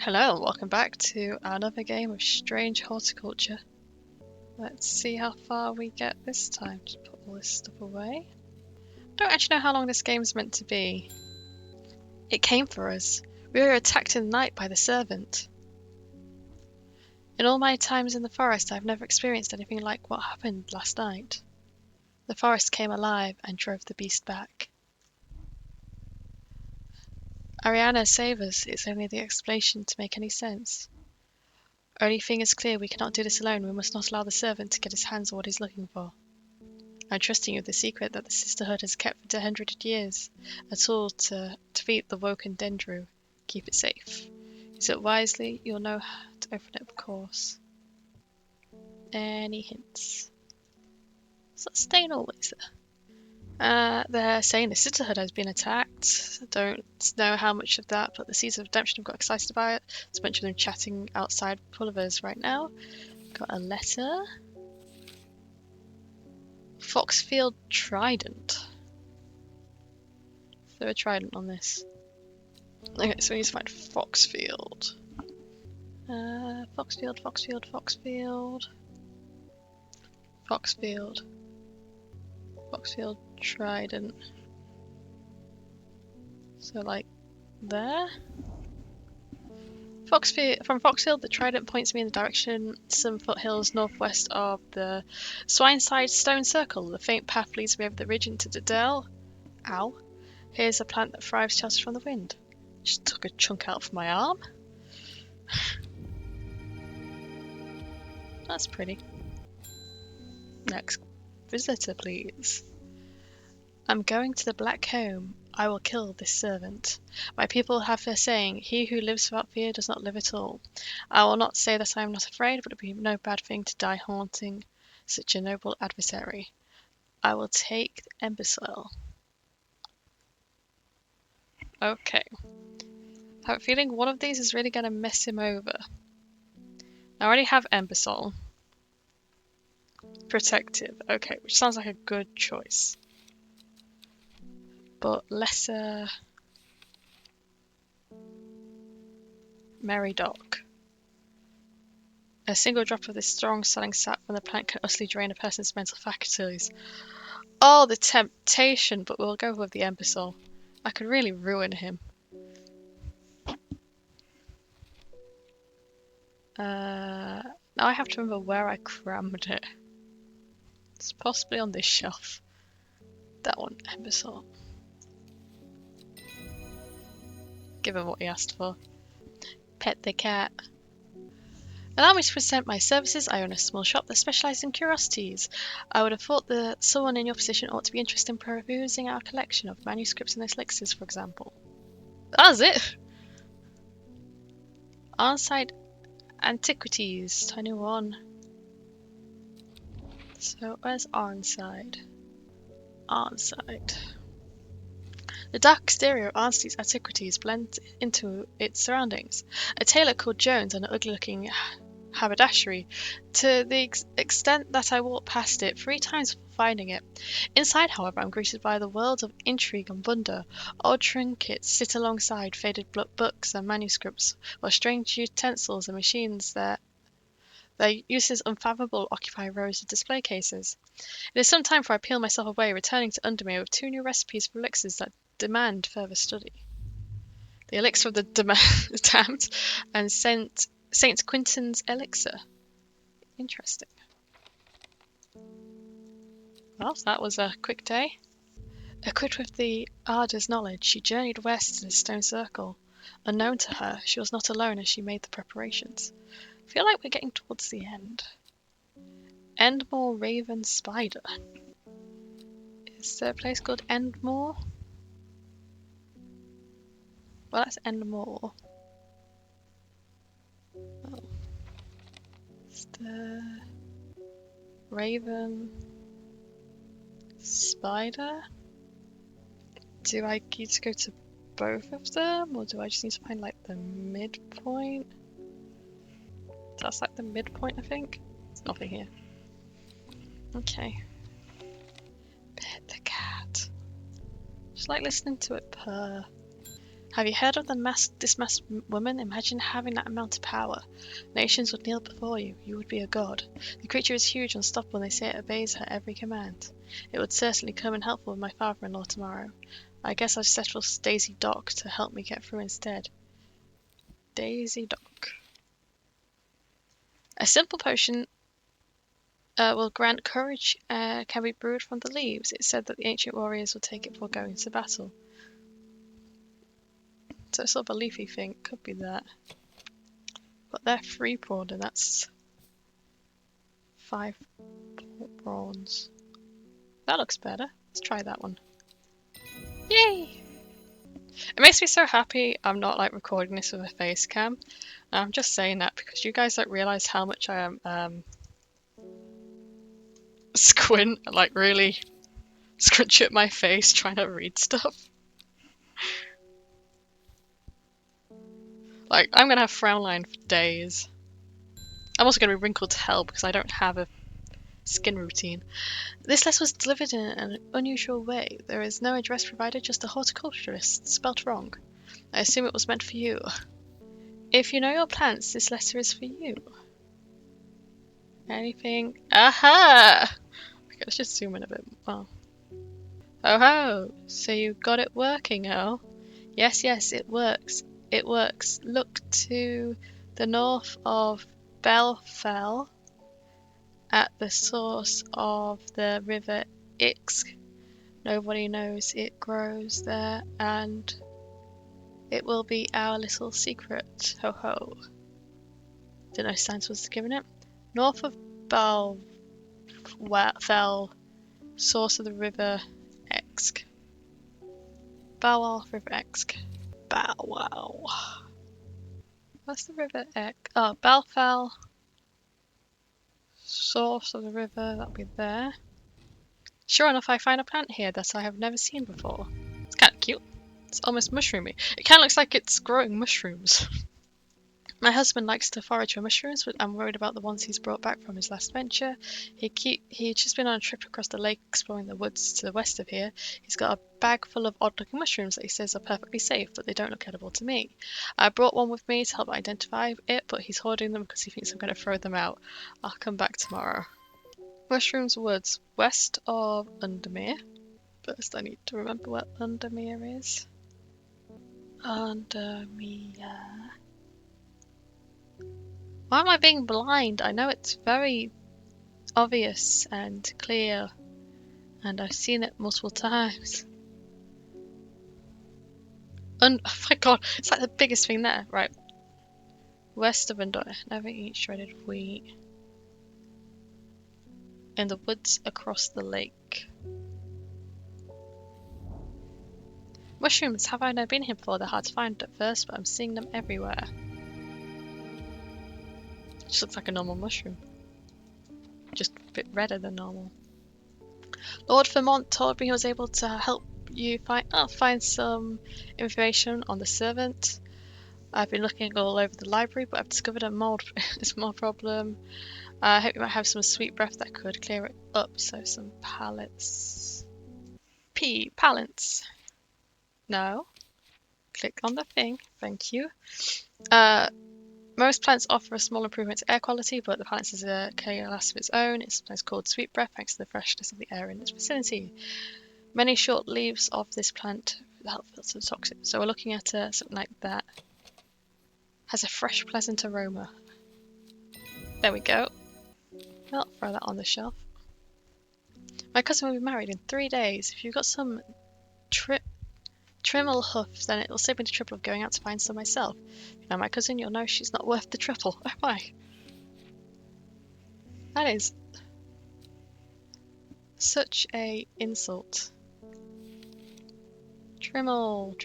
Hello and welcome back to another game of Strange Horticulture. Let's see how far we get this time. Just put all this stuff away. I don't actually know how long this game's meant to be. It came for us. We were attacked in the night by the servant. In all my times in the forest, I've never experienced anything like what happened last night. The forest came alive and drove the beast back. Ariana, save us. It's only the explanation to make any sense. Only thing is clear, we cannot do this alone. We must not allow the servant to get his hands on what he's looking for. I'm trusting you with the secret that the sisterhood has kept for 100 years. A tool to defeat the woken Dendru. Keep it safe. Use it wisely, you'll know how to open it, of course. Any hints? Is that staying always there? They're saying the sisterhood has been attacked. I don't know how much of that, but the Seeds of Redemption have got excited about it. There's a bunch of them chatting outside Pulliver's right now. Got a letter. Foxfield Trident. Is there a trident on this? Okay, so we need to find Foxfield. Foxfield. Foxfield Trident. So like there? From Foxfield, the trident points me in the direction some foothills northwest of the Swineside Stone Circle. The faint path leads me over the ridge into the dell. Ow. Here's a plant that thrives sheltered from the wind. Just took a chunk out of my arm. That's pretty. Next visitor, please. I'm going to the Black Home. I will kill this servant. My people have a saying, he who lives without fear does not live at all. I will not say that I am not afraid, but it would be no bad thing to die haunting such a noble adversary. I will take the imbecile. Okay. I have a feeling one of these is really going to mess him over. I already have imbecile. Protective. Okay, which sounds like a good choice. But lesser... Merry Doc. A single drop of this strong selling sap from the plant can utterly drain a person's mental faculties. Oh, the temptation, but we'll go with the imbecile. I could really ruin him. Now I have to remember where I crammed it. It's possibly on this shelf. That one, imbecile. Give him what he asked for. Pet the cat. Allow me to present my services. I own a small shop that specialises in curiosities. I would have thought that someone in your position ought to be interested in perusing our collection of manuscripts and elixirs, for example. That's it! On-site antiquities, 21. So where's on-site? On-site. The dark exterior of Arnstein's antiquities blends into its surroundings. A tailor called Jones and an ugly-looking haberdashery, to the extent that I walked past it 3 times before finding it. Inside, however, I'm greeted by the world of intrigue and wonder. Odd trinkets sit alongside faded books and manuscripts, while strange utensils and machines their uses unfathomable occupy rows of display cases. It is some time before I peel myself away, returning to Undermere with 2 new recipes for elixirs that demand further study. The elixir of the damned and St. Quintin's elixir. Interesting. Well, that was a quick day. Equipped with the Arda's knowledge, she journeyed west to the Stone Circle. Unknown to her, she was not alone as she made the preparations. I feel like we're getting towards the end. Endmore Raven Spider. Is there a place called Endmore? Well, that's Endmore. Oh. It's the Raven Spider. Do I need to go to both of them, or do I just need to find like the midpoint? That's like the midpoint, I think. There's nothing here. Okay. Pet the cat. Just like listening to it purr. Have you heard of this masked woman? Imagine having that amount of power. Nations would kneel before you. You would be a god. The creature is huge, unstoppable, and they say it obeys her every command. It would certainly come in helpful with my father-in-law tomorrow. I guess I'll settle Daisy Dock to help me get through instead. Daisy Dock. A simple potion will grant courage, can be brewed from the leaves. It's said that the ancient warriors will take it before going to battle. So it's sort of a leafy thing. Could be that. But they're 3 prawn, and that's 5 prawns. That looks better. Let's try that one. Yay! It makes me so happy I'm not like recording this with a face cam. I'm just saying that because you guys don't realise how much I am squint, like really scrunch up my face trying to read stuff. Like, I'm gonna have frown line for days. I'm also gonna be wrinkled to hell because I don't have a skin routine. This letter was delivered in an unusual way. There is no address provided, just a horticulturist, spelt wrong. I assume it was meant for you. If you know your plants, this letter is for you. Anything? Aha! Okay, let's just zoom in a bit. Oh. Oh ho! So you got it working, oh? Yes, yes, it works. It works. Look to the north of Belfell at the source of the river Ix. Nobody knows it grows there, and it will be our little secret. Ho ho. Didn't know science was given it. North of Belfell, source of the river Esk. Bow Wow River Esk. Bow Wow. What's the river Esk? Oh, Belfell. Source of the river, that'll be there. Sure enough, I find a plant here that I have never seen before. It's kind of cute. It's almost mushroomy. It kind of looks like it's growing mushrooms. My husband likes to forage for mushrooms, but I'm worried about the ones he's brought back from his last venture. He'd just been on a trip across the lake exploring the woods to the west of here. He's got a bag full of odd-looking mushrooms that he says are perfectly safe, but they don't look edible to me. I brought one with me to help identify it, but he's hoarding them because he thinks I'm going to throw them out. I'll come back tomorrow. Mushrooms Woods, west of Undermere. First I need to remember what Undermere is. Undermere. Why am I being blind? I know it's very obvious and clear, and I've seen it multiple times. Oh my god, it's like the biggest thing there. Right. West of Undermere. Never eat shredded wheat. In the woods across the lake. Mushrooms, have I never been here before? They're hard to find at first, but I'm seeing them everywhere. Just looks like a normal mushroom. Just a bit redder than normal. Lord Vermont told me he was able to help you find some information on the servant. I've been looking all over the library, but I've discovered a mold is more problem. I hope you might have some sweet breath that could clear it up. So some pallets. Pallets. No. Click on the thing. Thank you. Most plants offer a small improvement to air quality, but the plant has a class of its own. It's sometimes called sweet breath thanks to the freshness of the air in its vicinity. Many short leaves of this plant help filter the toxin. So we're looking at something like that. Has a fresh, pleasant aroma. There we go. Well, throw that on the shelf. My cousin will be married in 3 days. If you've got some Trimmel huffs, then it will save me the trouble of going out to find some myself. If you know my cousin, you'll know she's not worth the trouble. Oh my. That is such a insult. Trimmel.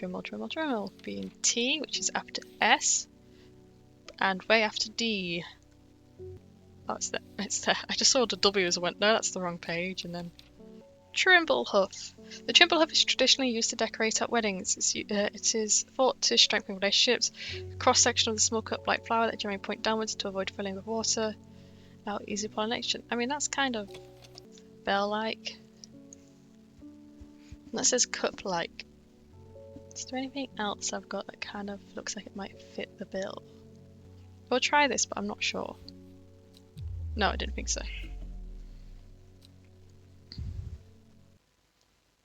Being T, which is after S, and way after D. Oh, it's there. I just saw the W as I went, no, that's the wrong page, and then Trimblehuff. The Trimblehuff is traditionally used to decorate at weddings. It is thought to strengthen relationships. Cross-section of the small cup-like flower that generally point downwards to avoid filling with water. Now, easy pollination. I mean, that's kind of bell-like. That says cup-like. Is there anything else I've got that kind of looks like it might fit the bill? We'll try this, but I'm not sure. No, I didn't think so.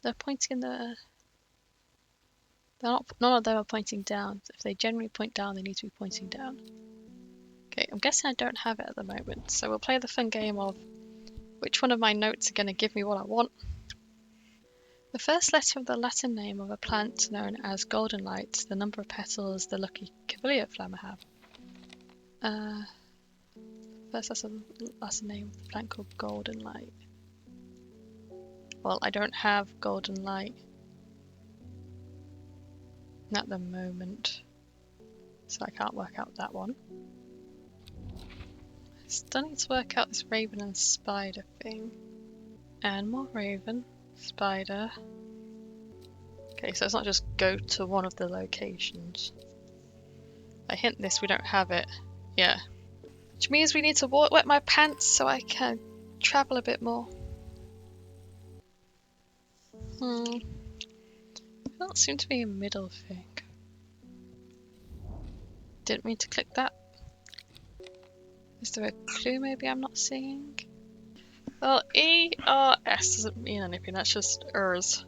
They're pointing in the... They're not, none of them are pointing down. If they generally point down, they need to be pointing down. Okay, I'm guessing I don't have it at the moment, so we'll play the fun game of which one of my notes are going to give me what I want. The first letter of the Latin name of a plant known as golden light, the number of petals the lucky camellia flower have. First letter of the Latin name of a plant called golden light. Well, I don't have golden light at the moment, so I can't work out that one. I still need to work out this raven and spider thing. And more raven, spider. Okay, so it's not just go to one of the locations. I hint this, we don't have it. Yeah. Which means we need to wet my pants so I can travel a bit more. There doesn't seem to be a middle thing. Didn't mean to click that. Is there a clue maybe I'm not seeing? Well, ERS doesn't mean anything, that's just ERS.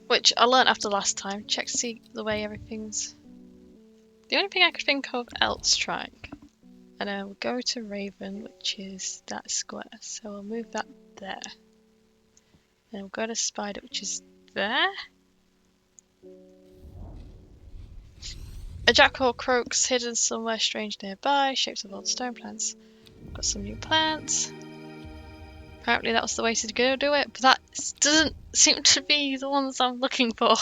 Which I learned after last time. Check to see the way everything's... The only thing I could think of else trying. And then we'll go to Raven, which is that square. So we'll move that there. Then we'll go to Spider, which is there. A jackal croaks hidden somewhere strange nearby. Shapes of old stone plants. Got some new plants. Apparently that was the way to go do it, but that doesn't seem to be the ones I'm looking for.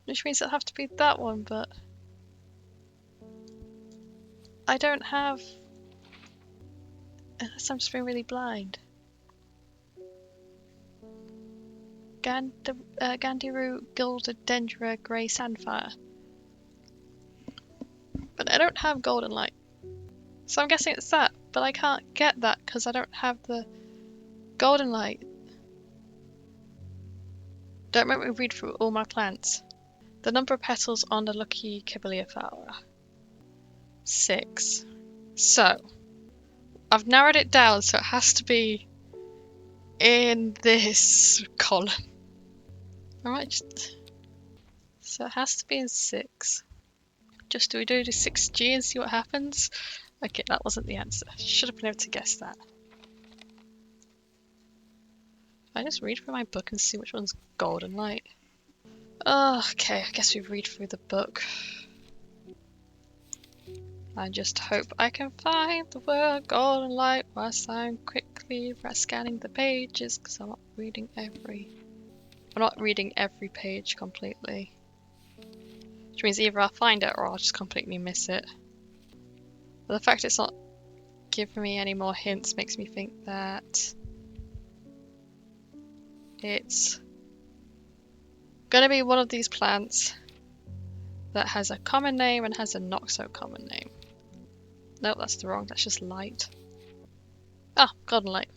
Which means it'll have to be that one, but... I don't have... Unless I'm just being really blind. Gandiru Gildendendra Grey Sandfire. But I don't have golden light. So I'm guessing it's that, but I can't get that because I don't have the golden light. Don't make me read through all my plants. The number of petals on the lucky camellia flower. 6. So, I've narrowed it down so it has to be in this column. Alright, so it has to be in 6. Just do we do the 6G and see what happens? Okay, that wasn't the answer. Should have been able to guess that. I just read through my book and see which one's golden light. Oh, okay, I guess we read through the book. I just hope I can find the word golden light whilst I'm quickly scanning the pages because I'm not reading every page completely. Which means either I'll find it or I'll just completely miss it. But the fact it's not giving me any more hints makes me think that it's gonna be one of these plants that has a common name and has a not so common name. Nope, that's the wrong, that's just light. Ah, golden light.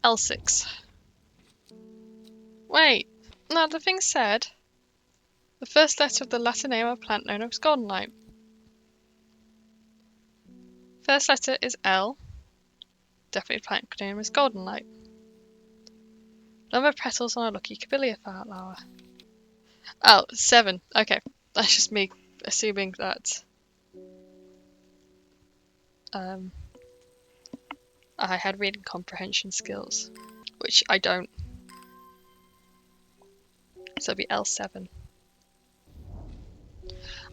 L6. Wait, no, the thing said the first letter of the Latin name of a plant known as golden light. First letter is L. Definitely plant name is golden light. Number of petals on a lucky camellia flower. Oh, 7. Okay, that's just me assuming that I had reading comprehension skills, which I don't. So it'll be L7.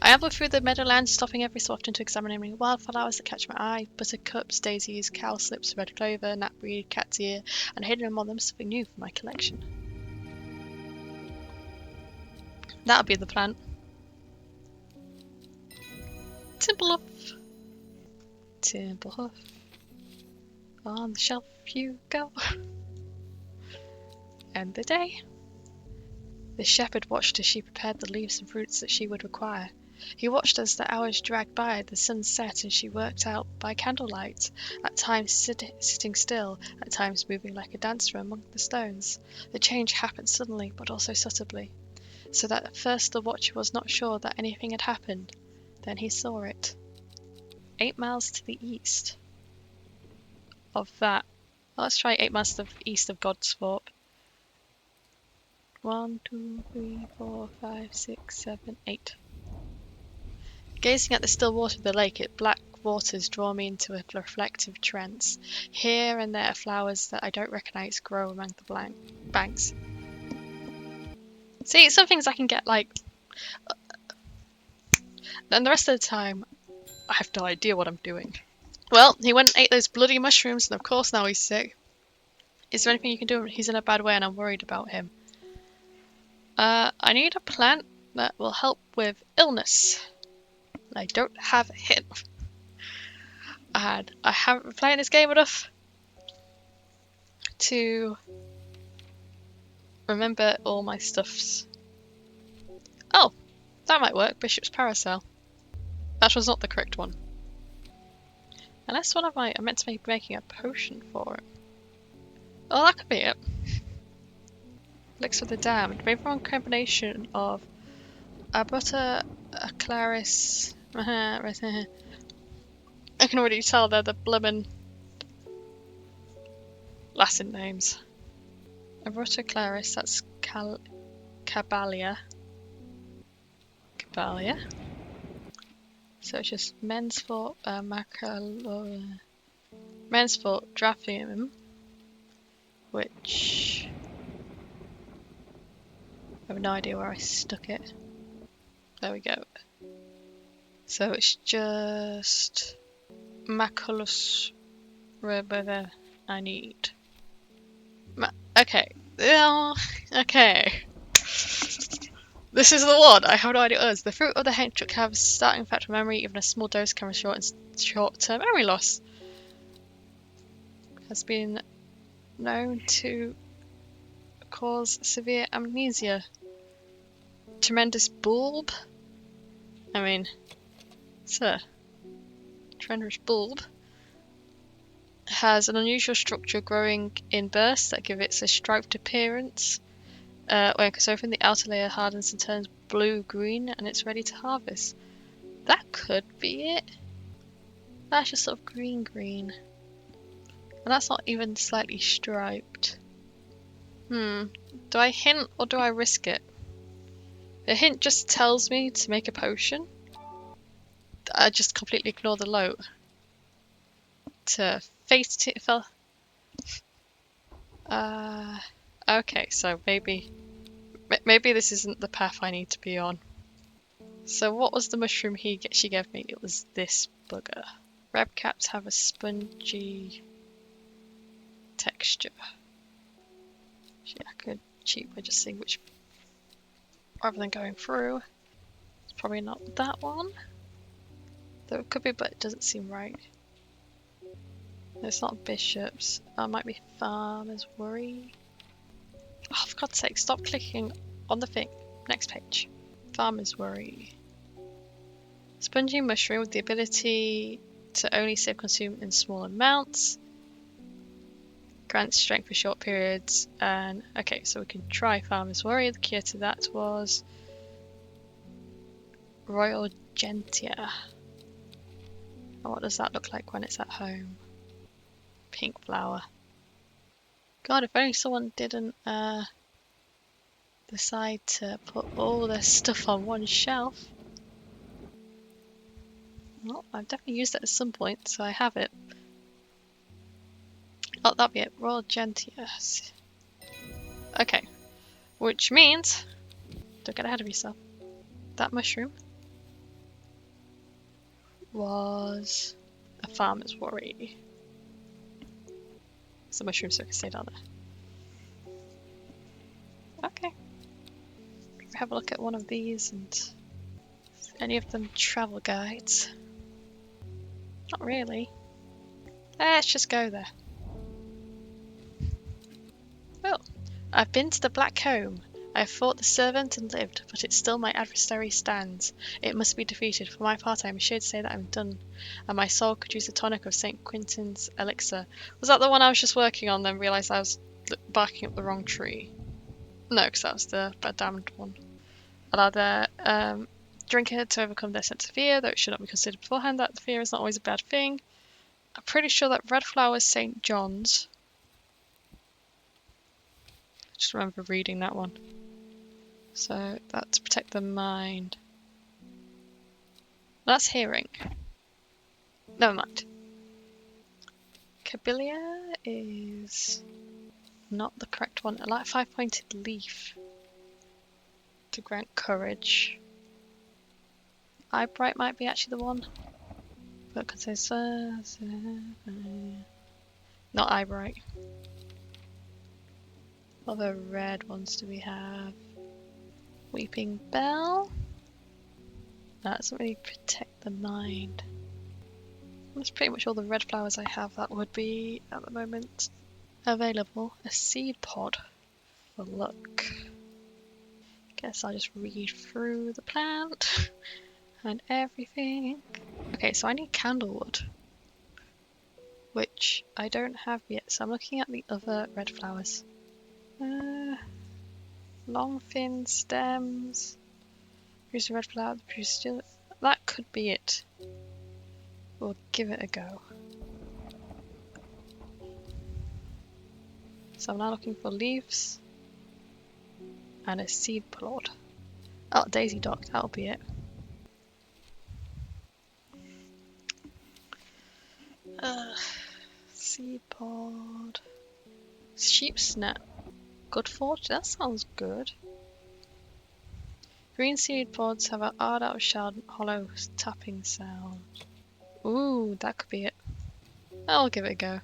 I amble through the meadowlands, stopping every so often to examine any wildflowers that catch my eye. Buttercups, daisies, cowslips, red clover, knapweed, cat's ear, and hidden among them something new for my collection. That'll be the plant. Timberhoof. Timberhoof. On the shelf you go. End the day. The shepherd watched as she prepared the leaves and fruits that she would require. He watched as the hours dragged by, the sun set, and she worked out by candlelight, at times sitting still, at times moving like a dancer among the stones. The change happened suddenly, but also subtly, so that at first the watcher was not sure that anything had happened. Then he saw it. 8 miles to the east of that. Let's try 8 miles to the east of Godsthorpe. 1, 2, 3, 4, 5, 6, 7, 8. Gazing at the still water of the lake, its black waters draw me into a reflective trance. Here and there flowers that I don't recognise grow among the banks. See, some things I can get like... And the rest of the time, I have no idea what I'm doing. Well, he went and ate those bloody mushrooms, and of course now he's sick. Is there anything you can do? He's in a bad way and I'm worried about him. I need a plant that will help with illness. I don't have a hint. And I haven't been playing this game enough to remember all my stuffs. Oh, that might work. Bishop's Parasol. That was not the correct one. Unless one of I meant to be making a potion for it. Oh, that could be it. Elixir of the Damned. Made from a combination of a butter, a claris. I can already tell they're the bloomin' Latin names. Abrata claris, that's Cabalia. Cabalia. So it's just men's for men's for Draphium, which I have no idea where I stuck it. There we go. So it's just Maculus Rebecca I need. Okay. Okay. This is the one. I have no idea what it is. The fruit of the henchuk have starting effect of memory. Even a small dose can result in short-term memory loss. Has been known to cause severe amnesia. Tremendous bulb. I mean, it's a tremendous bulb. Has an unusual structure growing in bursts that give it a striped appearance. When it goes open, the outer layer hardens and turns blue-green, and it's ready to harvest. That could be it. That's just sort of green-green. And that's not even slightly striped. Do I hint or do I risk it? The hint just tells me to make a potion. I just completely ignore the note. To face it. Okay, so maybe this isn't the path I need to be on. So what was the mushroom she gave me? It was this bugger. Red caps have a spongy texture. Actually, I could cheaply just see which, rather than going through. It's probably not that one. Though it could be, but it doesn't seem right. It's not bishops. It might be farmer's worry. Oh, for God's sake, stop clicking on the thing. Next page. Farmer's worry. Spongy mushroom with the ability to only save consume in small amounts. Grants strength for short periods. And okay, so we can try farmer's worry. The cure to that was Royal Gentia. And what does that look like when it's at home? Pink flower. God, if only someone didn't decide to put all their stuff on one shelf. Well, I've definitely used it at some point, so I have it. Oh, that'll be it. Royal Gentius. Okay. Which means... Don't get ahead of yourself. That mushroom was a farmer's worry. It's a mushroom, so it can stay down there. Okay. Have a look at one of these and... Any of them travel guides? Not really. Let's just go there. Oh, I've been to the Black Home I have fought the servant and lived, but it still my adversary stands. It must be defeated. For my part, I am ashamed to say that I'm done, and my soul could use a tonic of St. Quentin's elixir. Was that the one I was just working on, then realised I was barking up the wrong tree? No, because that was the damned one. Allow their drinker to overcome their sense of fear, though it should not be considered beforehand that fear is not always a bad thing. I'm pretty sure that red flower is St. John's. I just remember reading that one. So that's protect the mind. That's hearing. Never mind. Cabilia is not the correct one. I like 5-pointed leaf to grant courage. Eyebright might be actually the one. But it could say not Eyebright. What other red ones do we have? Weeping Bell? That doesn't really protect the mind. That's pretty much all the red flowers I have that would be at the moment available. A seed pod for luck. Guess I'll just read through the plant and everything. Okay, so I need candlewood, which I don't have yet, so I'm looking at the other red flowers. Long thin stems. Produce a red flower, produce still. That could be it. We'll give it a go. So I'm now looking for leaves and a seed pod. Oh, daisy dock, that'll be it. Seed pod. Sheep snap. Good fortune, that sounds good. Green seed pods have an odd out-shelled hollow tapping sound. Ooh, that could be it. I'll give it a go.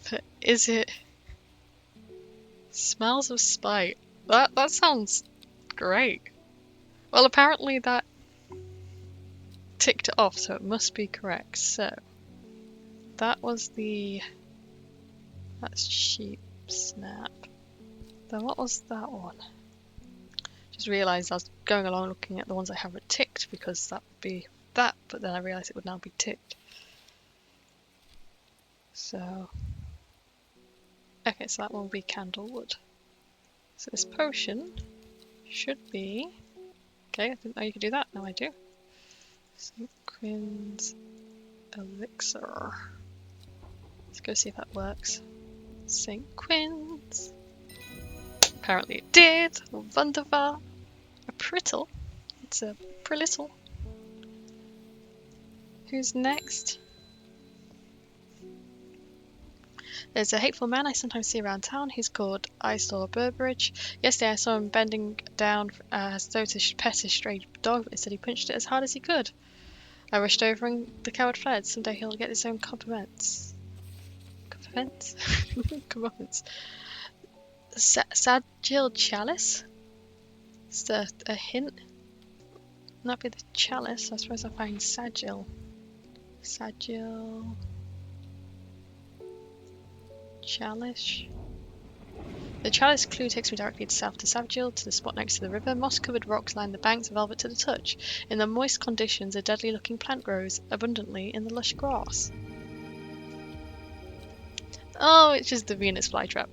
But is it? Smells of spite. That sounds great. Well, apparently that ticked it off, so it must be correct. So that was that's sheep snap. Then what was that one? Just realised I was going along looking at the ones I haven't ticked because that would be that, but then I realised it would now be ticked. So okay, so that one will be candlewood. So this potion should be okay. I didn't know you could do that. Now I do. St. Quin's elixir. Let's go see if that works. St. Quin's. Apparently it did. Wunderbar. A prittle. It's a prilittle. Who's next? There's a hateful man I sometimes see around town. He's called Eyesore Burbridge. Yesterday I saw him bending down as though to pet a stray dog, but instead he punched it as hard as he could. I rushed over and the coward fled. Someday he'll get his own compliments. Compliments? Compliments. Sagil Chalice? Is that a hint? Not be the chalice. I suppose I'll find Sagil. Sagil. Chalice. The chalice clue takes me directly to south to Savagil, to the spot next to the river. Moss-covered rocks line the banks, velvet to the touch. In the moist conditions, a deadly-looking plant grows abundantly in the lush grass. Oh, it's just the Venus flytrap.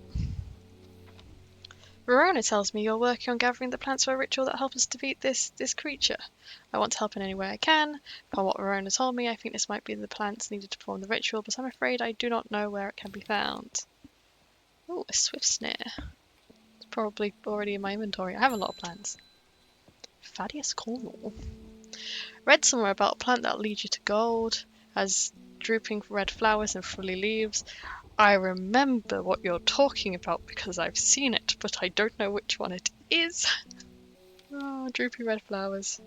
Verona tells me you're working on gathering the plants for a ritual that helps us defeat this creature. I want to help in any way I can. From what Verona told me, I think this might be the plants needed to perform the ritual, but I'm afraid I do not know where it can be found. Oh, a swift snare. It's probably already in my inventory. I have a lot of plants. Thaddeus Cornwall. Read somewhere about a plant that'll lead you to gold, has drooping red flowers and frilly leaves. I remember what you're talking about because I've seen it, but I don't know which one it is. Oh, droopy red flowers.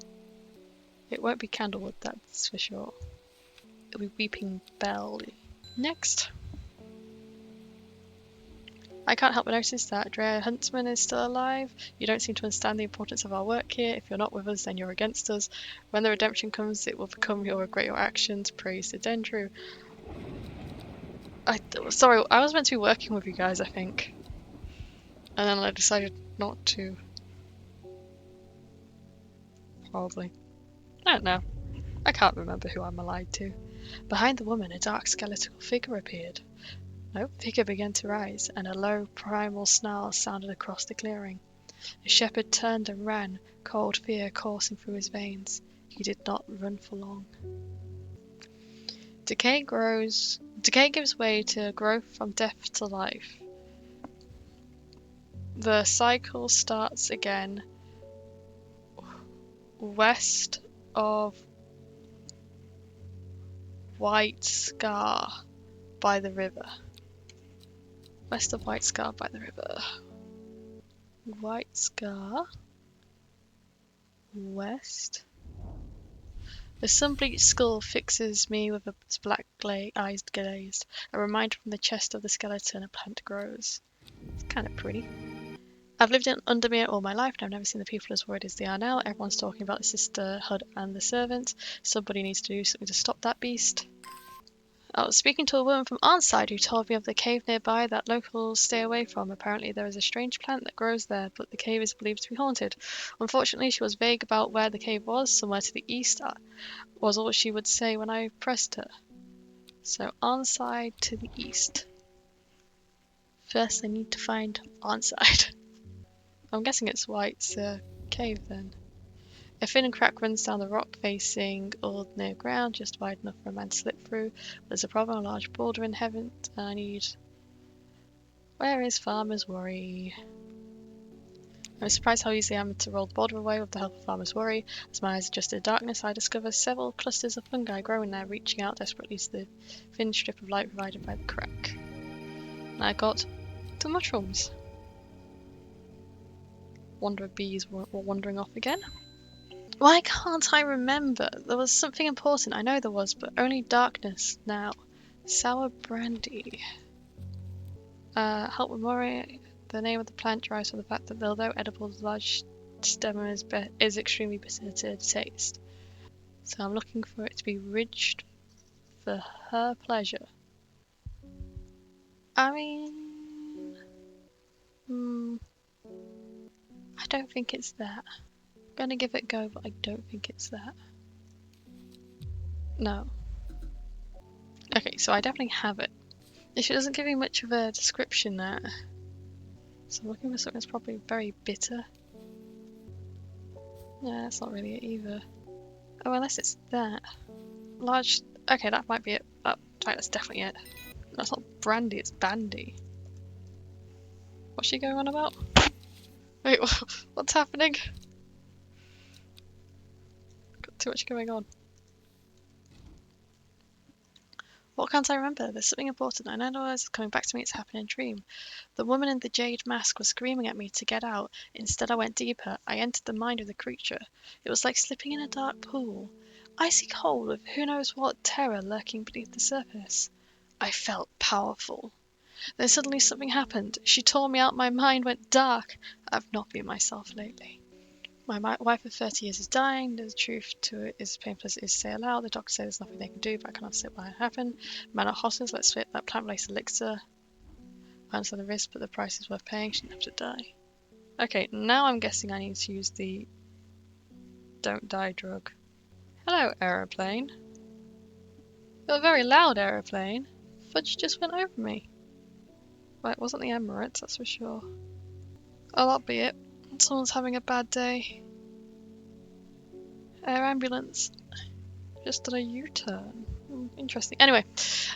It won't be candlewood, that's for sure. It'll be Weeping Bell. Next. I can't help but notice that Drea Huntsman is still alive. You don't seem to understand the importance of our work here. If you're not with us, then you're against us. When the redemption comes, it will become your regret your actions. Praise to Dendru. Sorry, I was meant to be working with you guys, I think. And then I decided not to. Probably. I don't know. I can't remember who I'm allied to. Behind the woman, a dark skeletal figure appeared. No, the figure began to rise, and a low, primal snarl sounded across the clearing. The shepherd turned and ran, cold fear coursing through his veins. He did not run for long. Decay gives way to growth from death to life. The cycle starts again west of White Scar by the river. West of White Scar by the river. White Scar. West. The sun-bleached skull fixes me with its black eyes glazed. A reminder from the chest of the skeleton a plant grows. It's kind of pretty. I've lived in Undermere all my life and I've never seen the people as worried as they are now. Everyone's talking about the sisterhood and the servants. Somebody needs to do something to stop that beast. I was speaking to a woman from Arnside who told me of the cave nearby that locals stay away from. Apparently there is a strange plant that grows there, but the cave is believed to be haunted. Unfortunately, she was vague about where the cave was. Somewhere to the east was all she would say when I pressed her. So Arnside to the east. First I need to find Arnside. I'm guessing it's White's cave then. A thin crack runs down the rock facing old near ground, just wide enough for a man to slip through. There's a problem, a large boulder in heaven. I need... Where is Farmer's Worry? I'm surprised how easily I am to roll the boulder away with the help of Farmer's Worry. As my eyes adjust to the darkness, I discover several clusters of fungi growing there, reaching out desperately to the thin strip of light provided by the crack. And I got 2 mushrooms. Wanderer bees were wandering off again. Why can't I remember? There was something important, I know there was, but only darkness now. Sour brandy. Help with worry. The name of the plant derives from the fact that although edible, the large stem is extremely bitter to taste. So I'm looking for it to be ridged for her pleasure. I mean... I don't think it's that. I'm gonna give it a go, but I don't think it's that. No. Okay, so I definitely have it. If it doesn't give me much of a description there. So I'm looking for something that's probably very bitter. Yeah, that's not really it either. Oh, unless it's that. Large... Okay, that might be it. Oh, right, that's definitely it. That's not brandy, it's bandy. What's she going on about? Wait, what's happening? Got too much going on. What can't I remember? There's something important. I know it's coming back to me. It's happened in a dream. The woman in the jade mask was screaming at me to get out. Instead, I went deeper. I entered the mind of the creature. It was like slipping in a dark pool. Icy cold with who knows what terror lurking beneath the surface. I felt powerful. Then suddenly something happened. She tore me out. My mind went dark. I've not been myself lately. My wife of 30 years is dying. The truth to it is as painful as it is to say aloud. The doctor says there's nothing they can do, but I cannot sit while it happened. Man at hospitals, let's fit that plant-based elixir. I understand the risk, but the price is worth paying. She didn't have to die. Okay, now I'm guessing I need to use the don't die drug. Hello, aeroplane. You're a very loud aeroplane. Fudge just went over me. Well, it wasn't the Emirates, that's for sure. Oh, that'll be it. Someone's having a bad day. Air ambulance. Just did a U-turn. Interesting. Anyway,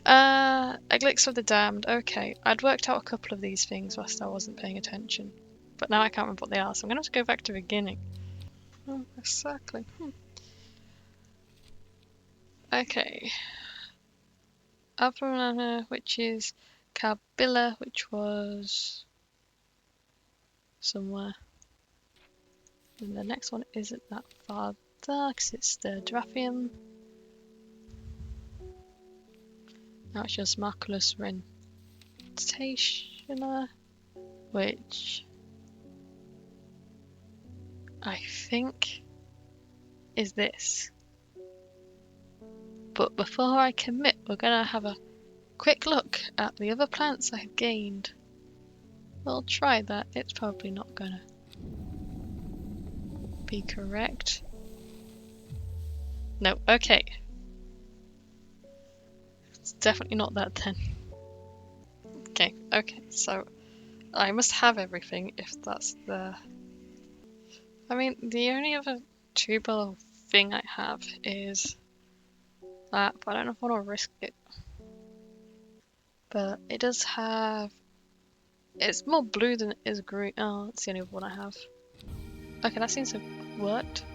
Elixir of the Damned. Okay, I'd worked out a couple of these things whilst I wasn't paying attention. But now I can't remember what they are, so I'm going to have to go back to the beginning. Oh, exactly. Okay. Alpha, which is Kabila, which was somewhere. And the next one isn't that far dark, because it's the Drathium. Now it's just Marculus Rentationer, which I think is this. But before I commit, we're going to have a quick look at the other plants I have gained. We'll try that. It's probably not going to be correct. No, okay. It's definitely not that then. Okay, so I must have everything if that's the... I mean, the only other tubular thing I have is that, but I don't know if I want to risk it. But it does have... It's more blue than it is green. Oh, that's the only one I have. Okay, that seems to have worked.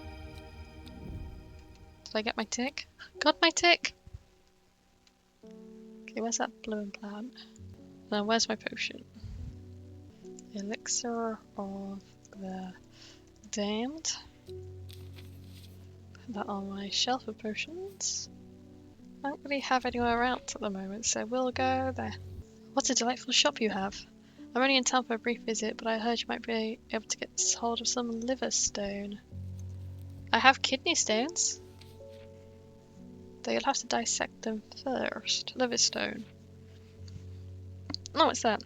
Did I get my tick? Got my tick! Okay, where's that blue plant? Now, where's my potion? Elixir of the Damned. Put that on my shelf of potions. I don't really have anywhere else at the moment, so we'll go there. What a delightful shop you have. I'm only in town for a brief visit, but I heard you might be able to get hold of some liver stone. I have kidney stones, though you'll have to dissect them first. Liver stone. Oh, what's that?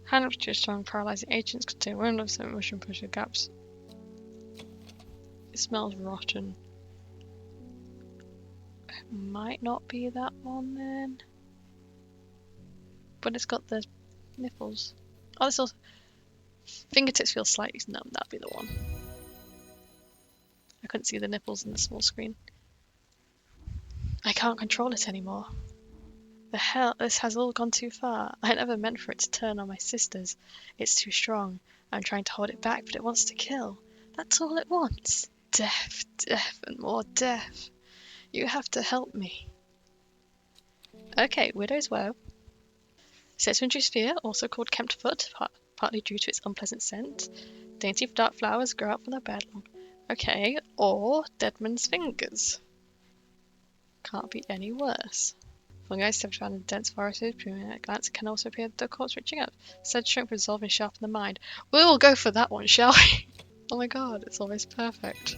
Hand of too strong, paralyzing agents contain wound of some mushroom pushing gaps. It smells rotten. It might not be that one then. But it's got the nipples. Oh, this also... Fingertips feel slightly numb, that'd be the one. I couldn't see the nipples in the small screen. I can't control it anymore. The hell, this has all gone too far. I never meant for it to turn on my sisters. It's too strong. I'm trying to hold it back, but it wants to kill. That's all it wants. Death, death, and more death. You have to help me. Okay, Widow's Woe. Citrus sphere, also called Kempt Foot, partly due to its unpleasant scent. Dainty dark flowers grow out from the bed. Okay, or Deadman's Fingers. Can't be any worse. Fungi stepped around in dense forests, blooming at a glance. It can also appear that the corpse reaching out. Said shrink, resolve, and sharpen the mind. We'll go for that one, shall we? Oh my god, it's almost perfect.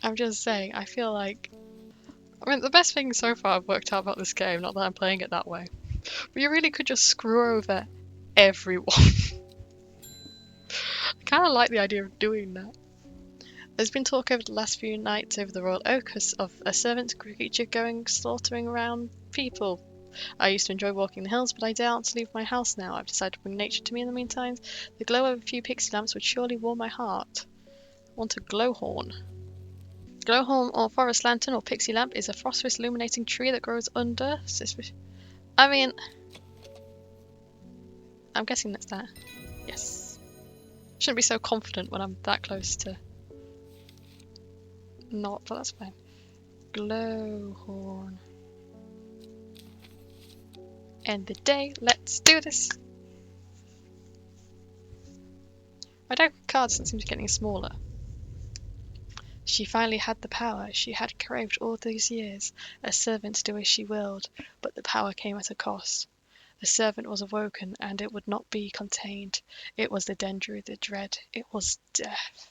I'm just saying, I feel like... I mean, the best thing so far I've worked out about this game, not that I'm playing it that way, but you really could just screw over everyone. I kind of like the idea of doing that. There's been talk over the last few nights over the Royal Oaks of a servant creature going slaughtering around people. I used to enjoy walking the hills, but I dare not leave my house now. I've decided to bring nature to me in the meantime. The glow of a few pixie lamps would surely warm my heart. I want a glowhorn. Glowhorn or forest lantern or pixie lamp is a phosphorus illuminating tree that grows under... I mean... I'm guessing that's that. Yes. Shouldn't be so confident when I'm that close to... Not, but that's fine. Glowhorn. End the day. Let's do this. My deck of cards seems to be getting smaller. She finally had the power she had craved all these years, a servant to do as she willed, but the power came at a cost. The servant was awoken, and it would not be contained. It was the Dendru, the dread. It was death.